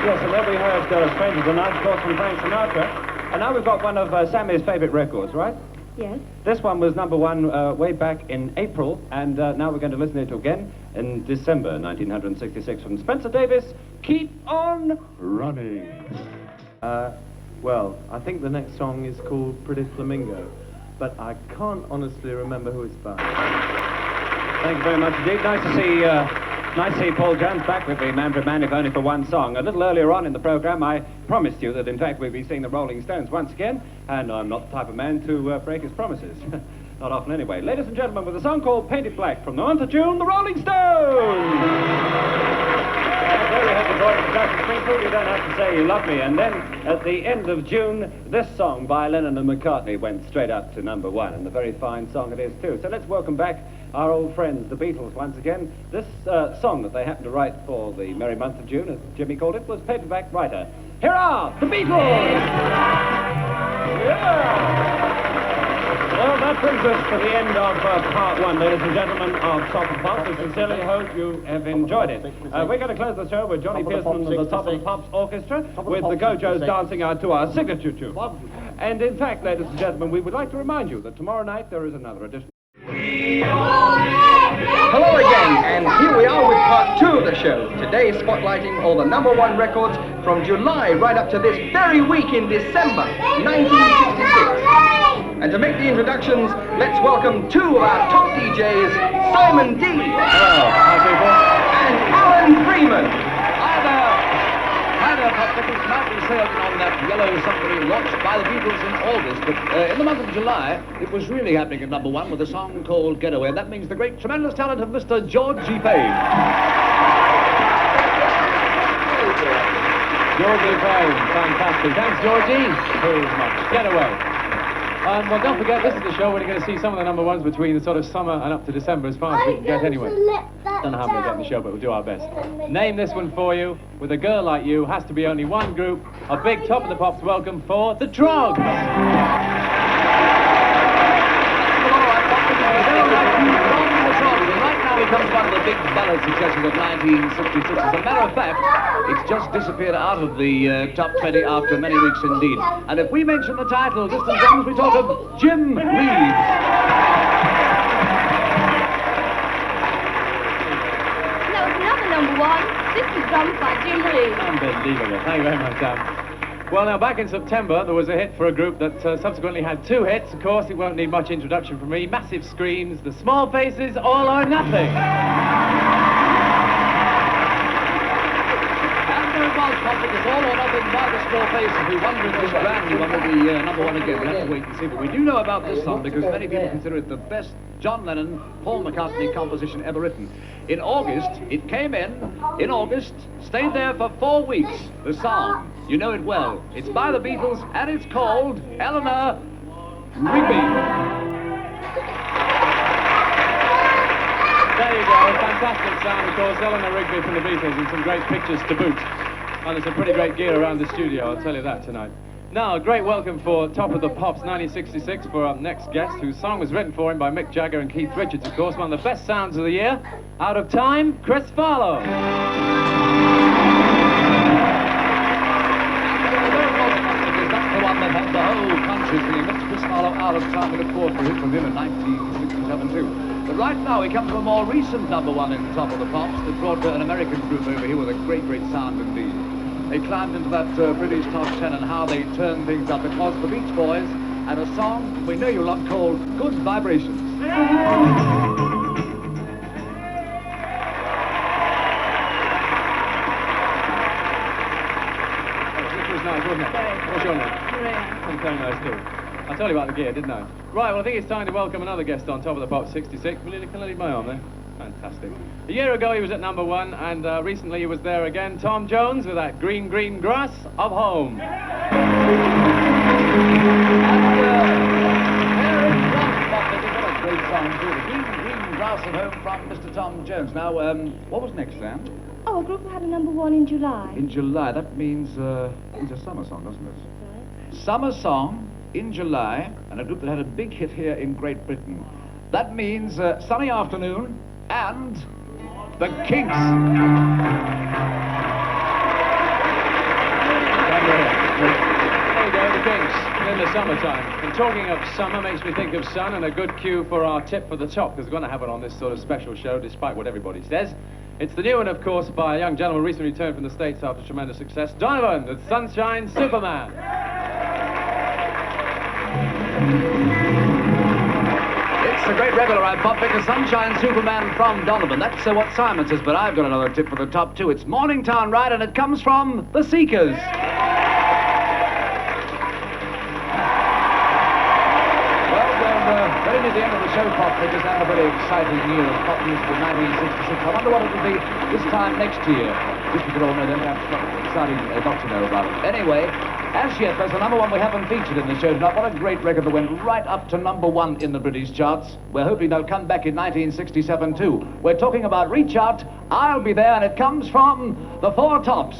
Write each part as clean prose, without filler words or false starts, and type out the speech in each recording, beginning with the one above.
Yes, and then we heard Stranger Tonight, of course, from Frank Sinatra. And now we've got one of Sammy's favourite records, right? Yes. This one was #1 way back in April, and now we're going to listen to it again in December 1966 from Spencer Davis, Keep On Running. Well, I think the next song is called Pretty Flamingo, but I can't honestly remember who it's by. Thank you very much indeed. Nice to see Paul Jones back with the Manfred Man, if only for one song. A little earlier on in the programme, I promised you that, in fact, we'd be seeing the Rolling Stones once again, and I'm not the type of man to break his promises. Not often, anyway. Ladies and gentlemen, with a song called Painted Black from the month of June, the Rolling Stones! There we have the voice of Dr. Springfield, You Don't Have to Say You Love Me. And then, at the end of June, this song by Lennon and McCartney went straight up to #1, and a very fine song it is, too. So let's welcome back our old friends, the Beatles, once again. This song that they happened to write for the merry month of June, as Jimmy called it, was Paperback Writer. Here are the Beatles! Yeah! Well, that brings us to the end of part 1, ladies and gentlemen, of Top of Pops. I sincerely hope you have enjoyed it. We're going to close the show with Johnny Pearson and the Top of the Pops Orchestra, with the Go-Joes dancing out to our signature tune. And in fact, ladies and gentlemen, we would like to remind you that tomorrow night there is another edition. Hello again, and here we are with part 2 of the show. Today spotlighting all the #1 records from July right up to this very week in December 1966. And to make the introductions, let's welcome 2 of our top DJs, Simon D. Hello, hi people. And Alan Freeman. Hi there, Popsicles. Tonight we sailed on that yellow submarine launched by the Beatles in August, but in the month of July, it was really happening at #1 with a song called Getaway, and that means the great, tremendous talent of Mr. George G. Payne. Georgie Payne, fantastic. Thanks, Georgie. Very much. Getaway. Well, don't forget, this is the show where you're going to see some of the #1s between the sort of summer and up to December, as far as we can get anyway. Don't know how we'll get in the show, but we'll do our best. Name this one for you. With a girl like you, has to be only one group. A big Top of the Pops welcome for the Trogs. It comes one of the big ballad successes of 1966. As a matter of fact, it's just disappeared out of the top 20 after many weeks indeed. And if we mention the title, distant drums, we talk of Jim Reeves. That was another #1. This was drummed by Jim Reeves. Unbelievable. Thank you very much, Dan. Well, now, back in September, there was a hit for a group that subsequently had 2 hits. Of course, it won't need much introduction from me. Massive Screams, The Small Faces, All or Nothing. And there it was, Popsicles, All or Nothing by the Small Faces. We wonder if this brand new one will be #1 again. We'll have to wait and see. But we do know about this song because many people consider it the best John Lennon, Paul McCartney composition ever written. In August, it came in August, stayed there for 4 weeks. The song, you know it well. It's by the Beatles, and it's called Eleanor Rigby. There you go, fantastic sound, of course, Eleanor Rigby from the Beatles, and some great pictures to boot. And there's some pretty great gear around the studio, I'll tell you that tonight. Now, a great welcome for Top of the Pops 1966 for our next guest, whose song was written for him by Mick Jagger and Keith Richards, of course, one of the best sounds of the year. Out of Time, Chris Farlow. The one that had the whole country singing. That's Chris Farlow, Out of Time, with a quarter hit from him in 1967 too. But right now we come to a more recent #1 in Top of the Pops that brought an American group over here with a great, great sound indeed. They climbed into that British top 10, and how they turned things up. It was the Beach Boys and a song we know you love called Good Vibrations. This was nice, wasn't it? What's your name? Very nice too. I told you about the gear, didn't I? Right, well, I think it's time to welcome another guest on Top of the Pops 66. Can I leave my arm there? Fantastic. A year ago he was at #1, and recently he was there again. Tom Jones with that Green, Green Grass of Home. And there it was, Popsicles. What a great song too. The Green, Green Grass of Home from Mr. Tom Jones. Now, what was next, Sam? Oh, a group who had a #1 in July. In July, that means it's a summer song, doesn't it? Summer song in July, and a group that had a big hit here in Great Britain. That means Sunny Afternoon and the Kinks. summertime. And talking of summer makes me think of sun, and a good cue for our tip for the top, because we're going to have it on this sort of special show, despite what everybody says. It's the new one, of course, by a young gentleman recently returned from the States after tremendous success, Donovan, the Sunshine Superman. It's a great record, all right, Pop, because Sunshine Superman from Donovan. That's what Simon says, but I've got another tip for the top too. It's Morningtown Ride, and it comes from the Seekers. Very near the end of the show, Pop, because and a very exciting year of pop music in 1966. I wonder what it will be this time next year. Just we could all know, then perhaps deciding not to know about it. Anyway, as yet, there's a number one we haven't featured in the show tonight. What a great record that went right up to number one in the British charts. We're hoping they'll come back in 1967 too. We're talking about Reach Out, I'll Be There, and it comes from the Four Tops.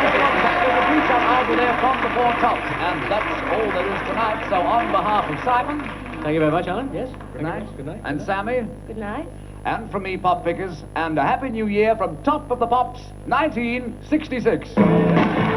I'll Be There from the Four Tops, and that's all there is tonight. So on behalf of Simon, Thank you very much, Alan. Yes. good night. Good night. And Sammy, Good night. and from me, Pop Pickers, and a Happy New Year from Top of the Pops, 1966.